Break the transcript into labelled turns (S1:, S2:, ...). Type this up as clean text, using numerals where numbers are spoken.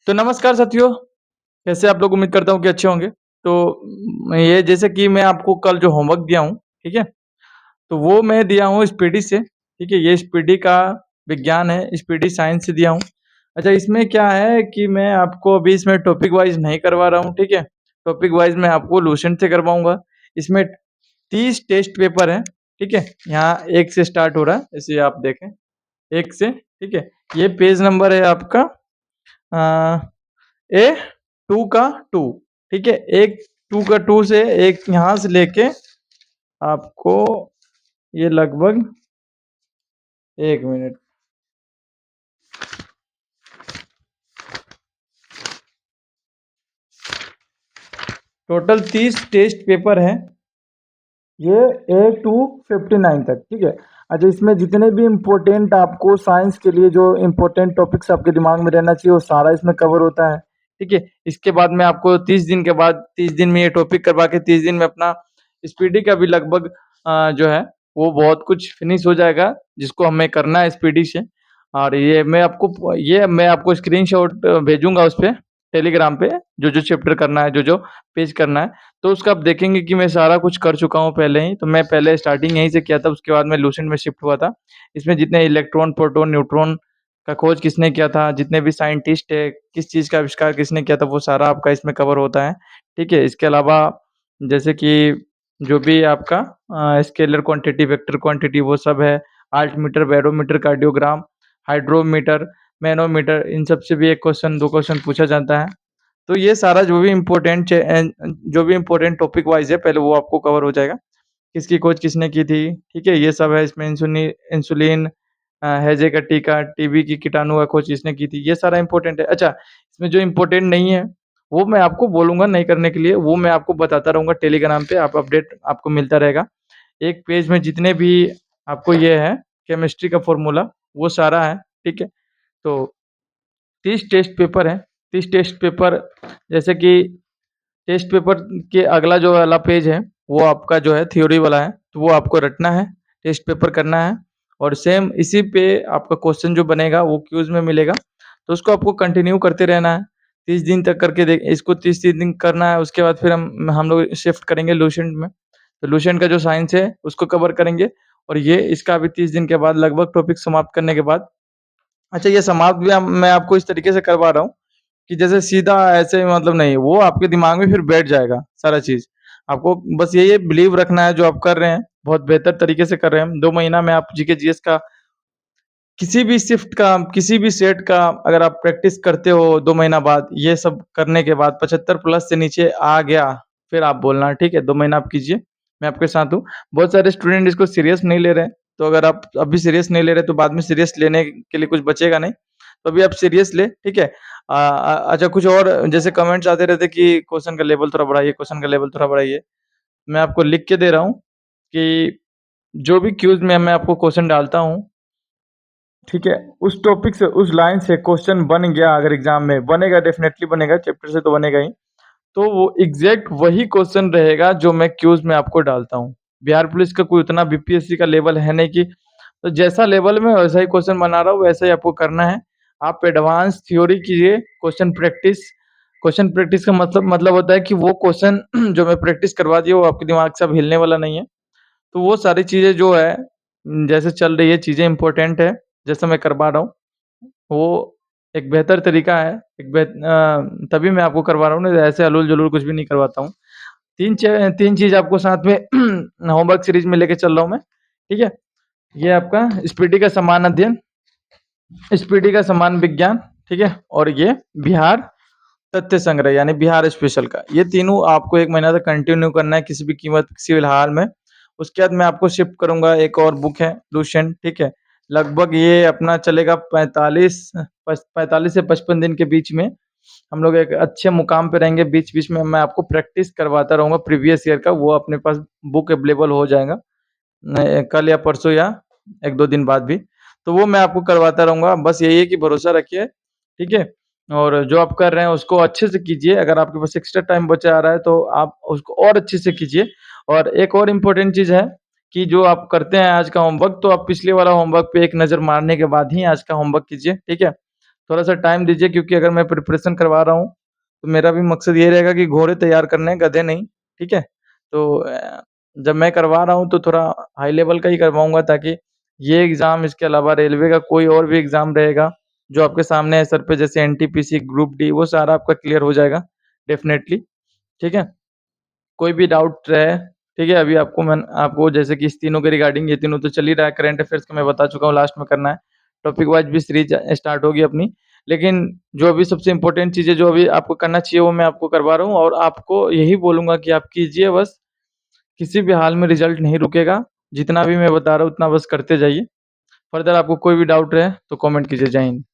S1: तो नमस्कार साथियों, कैसे आप लोग? उम्मीद करता हूँ कि अच्छे होंगे। तो ये जैसे कि मैं आपको कल जो होमवर्क दिया हूँ, ठीक है? तो वो मैं दिया हूँ स्पीडी से, ठीक है? ये स्पीडी का विज्ञान है, स्पीडी साइंस से दिया हूँ। अच्छा, इसमें क्या है कि मैं आपको अभी इसमें टॉपिक वाइज़ नहीं करवा रहा हूँ, ठीक है? टॉपिक वाइज़ मैं आपको लूसेंट से करवाऊँगा। इसमें 30 टेस्ट पेपर हैं, ठीक है? यहाँ 1 से स्टार्ट हो रहा है, जैसे आप देखें 1 से, ठीक है? ये पेज नंबर है आपका अ ए 2 का 2, ठीक है? एक 2 का 2 से एक यहाँ से लेके आपको ये लगभग 1 मिनट टोटल 30 टेस्ट पेपर हैं। ये ए टू 59 तक, ठीक है? अच्छा, इसमें जितने भी इम्पोर्टेंट आपको साइंस के लिए जो इम्पोर्टेंट टॉपिक्स आपके दिमाग में रहना चाहिए वो सारा इसमें कवर होता है, ठीक है? इसके बाद मैं आपको 30 दिन के बाद 30 दिन में ये टॉपिक करवा के 30 दिन में अपना स्पीडी का भी लगभग जो है वो बहुत कुछ फिनिश हो जाएगा, जिसको हमें करना है स्पीडी से। और ये मैं आपको स्क्रीनशॉट भेजूँगा उसपे टेलीग्राम पे, जो-जो चैप्टर करना है, जो-जो पेज करना है। तो उसका आप देखेंगे कि मैं सारा कुछ कर चुका हूँ पहले ही। तो मैं पहले स्टार्टिंग यहीं से किया था, उसके बाद मैं लूसेंट में शिफ्ट हुआ था। इसमें जितने इलेक्ट्रॉन, प्रोटॉन, न्यूट्रॉन का खोज किसने किया था, जितने भी साइंटिस्ट है, किस चीज़ का आविष्कार किसने किया था, वो सारा आपका इसमें कवर होता है, ठीक है? इसके अलावा जैसे कि जो भी आपका स्केलर क्वांटिटी, वेक्टर क्वांटिटी वो सब है। Altimeter, barometer, cardiogram, hydrometer, manometer, इन सब से भी 1 क्वेश्चन, 2 क्वेश्चन पूछा जाता है। तो ये सारा जो भी इम्पोर्टेंट टॉपिक वाइज़ है, पहले वो आपको कवर हो जाएगा। किसकी खोज किसने की थी, ठीक है? ये सब है इसमें इंसुलिन, हैजे का टीका, टीबी की कीटाणु का खोज किसने की थी, ये सारा इम्पोर्टेंट है। अच्छा, इसमें जो इम्पोर्टेंट नहीं है, वो मैं आपको बोलूँगा नहीं करने के लिए, वो मैं आपको बताता रहूँगा टेलीग्राम पे, आप अपडेट आपको मिलता रहेगा। एक पेज में जितने भी आपको ये है, केमिस्ट्री का फ़ॉर्मूला, वो सारा है, ठीक है? तो 30 टेस्ट पेपर हैं, 30 टेस्ट पेपर जैसे कि टेस्ट पेपर के अगला जो वाला पेज है, वो आपका जो है थ्योरी वाला है, तो वो आपको रटना है, टेस्ट पेपर करना है और सेम इसी पे आपका क्वेश्चन जो बनेगा वो क्यूज़ में मिलेगा, तो उसको आपको कंटिन्यू करते रहना है। 30 दिन तक करके देख इसको 30-30 दिन करना है, उसके बाद फिर हम लोग शिफ्ट करेंगे लूसेंट में। तो लूसेंट का जो साइंस है, उसको कवर करेंगे और ये इसका भी 30 दिन के बाद लगभग टॉपिक समाप्त करने के बाद अच्छा, ये समाप्त भी मैं आपको इस तरीके से करवा रहा हूँ कि जैसे सीधा ऐसे मतलब नहीं, वो आपके दिमाग में फिर बैठ जाएगा सारा चीज़। आपको बस यही बिलीव रखना है जो आप कर रहे हैं, बहुत बेहतर तरीके से कर रहे हैं। 2 महीना में आप जीके जीएस का किसी भी शिफ्ट का, किसी भी सेट का अगर आप प्रैक्टिस करते हो 2 महीना बाद, ये सब करने के बाद 75 प्लस से नीचे आ गया, फिर आप बोलना, ठीक है? 2 महीना आप कीजिए, मैं आपके साथ हूँ। बहुत सारे स्टूडेंट इसको सीरियस नहीं ले रहे हैं, तो अगर आप अभी सीरियस नहीं ले रहे, तो बाद में सीरियस लेने के लिए कुछ बचेगा नहीं। तो अभी आप सीरियस लें, ठीक है? अच्छा, कुछ और जैसे कमेंट्स आते रहते हैं कि क्वेश्चन का लेवल थोड़ा बढ़ाइए, क्वेश्चन का लेवल थोड़ा बढ़ाइए। मैं आपको लिख के दे रहा हूँ कि जो भी क्यूज़ में मैं आपको क्वेश्चन डालता हूँ, ठीक है? उस टॉपिक से, उस लाइन से क्वेश्चन बन गया अगर एग्ज़ाम में, बनेगा डेफ़िनेटली बनेगा, चैप्टर से तो बनेगा ही। तो वो एग्ज़ैक्ट वही क्वेश्चन रहेगा जो मैं क्यूज़ में आपको डालता हूँ। बिहार पुलिस का कोई उतना बीपीएससी का लेवल है नहीं कि तो जैसा लेवल में वैसा ही क्वेश्चन बना रहा हूँ, वैसा ही आपको करना है। आप एडवांस थ्योरी कीजिए, क्वेश्चन प्रैक्टिस का मतलब होता है कि वो क्वेश्चन जो मैं प्रैक्टिस करवा दिया, वो आपके दिमाग से अब हिलने वाला नहीं है। तो वो सारी चीज़ें जो है जैसे चल रही है, चीज़ें इम्पोर्टेंट है, जैसा मैं करवा रहा हूँ, वो एक बेहतर तरीका है, तभी मैं आपको करवा रहा हूँ, नहीं तो ऐसे अलोल-जलोल कुछ भी नहीं करवाता हूँ। 3 चीज़ आपको साथ में होमवर्क सीरीज़ में लेके चल रहा हूँ मैं, ठीक है? ये आपका स्पीडी का समान विज्ञान, ठीक है? और ये बिहार तथ्य संग्रह यानी बिहार स्पेशल का। ये तीनों आपको 1 महीना तक कंटिन्यू करना है किसी भी कीमत, किसी भी हाल में। उसके बाद मैं आपको शिफ्ट करूँगा, एक और बुक है लुसेंट, ठीक है? लगभग ये अपना चलेगा 45 से 55 दिन के बीच में। हम लोग एक अच्छे मुकाम पे रहेंगे, बीच-बीच में मैं आपको प्रैक्टिस करवाता रहूँगा प्रीवियस ईयर का, वो अपने पास बुक अवेलेबल हो जाएगा। कल या परसों या 1-2 दिन बाद भी। तो वो मैं आपको करवाता रहूँगा, बस यही है कि भरोसा रखिए, ठीक है? और जो आप कर रहे हैं उसको अच्छे से कीजिए, अगर आपके पास एक्स्ट्रा टाइम बचा आ रहा है तो आप उसको और अच्छे से कीजिए। और एक और इम्पोर्टेंट चीज़ है कि जो आप करते हैं आज का होमवर्क, तो आप पिछले वाला होमवर्क पे एक नज़र मारने के बाद ही आज का होमवर्क कीजिए, ठीक है? थोड़ा-सा टाइम दीजिए, क्योंकि अगर मैं प्रिपरेशन करवा रहा हूँ, तो मेरा भी मकसद ये रहेगा कि घोड़े तैयार करने हैं, गधे नहीं, ठीक है? तो जब मैं करवा रहा हूँ तो थोड़ा हाई लेवल का ही करवाऊँगा, ताकि ये एग्ज़ाम, इसके अलावा रेलवे का कोई और भी एग्ज़ाम रहेगा, जो आपके सामने है सर पे, जैसे एनटीपीसी, ग्रुप डी, वो सारा आपका क्लियर हो जाएगा डेफ़िनेटली, ठीक है? कोई भी डाउट रहे, ठीक है? अभी आपको जैसे कि इस तीनों के रिगार्डिंग, ये तीनों तो चल ही रहा है, करंट अफ़ेयर्स का मैं बता चुका हूँ, लास्ट में करना है। टॉपिक वाइज़ भी सीरीज़ स्टार्ट होगी अपनी। लेकिन जो अभी सबसे इम्पोर्टेंट चीज़ है, जो अभी आपको करना चाहिए, वो मैं आपको करवा रहा हूँ, और आपको यही बोलूँगा कि आप कीजिए बस, किसी भी हाल में रिज़ल्ट नहीं रुकेगा। जितना भी मैं बता रहा हूँ, उतना बस करते जाइए। फ़र्दर आपको कोई भी डाउट रहे, तो कमेंट कीजिए। जय हिंद।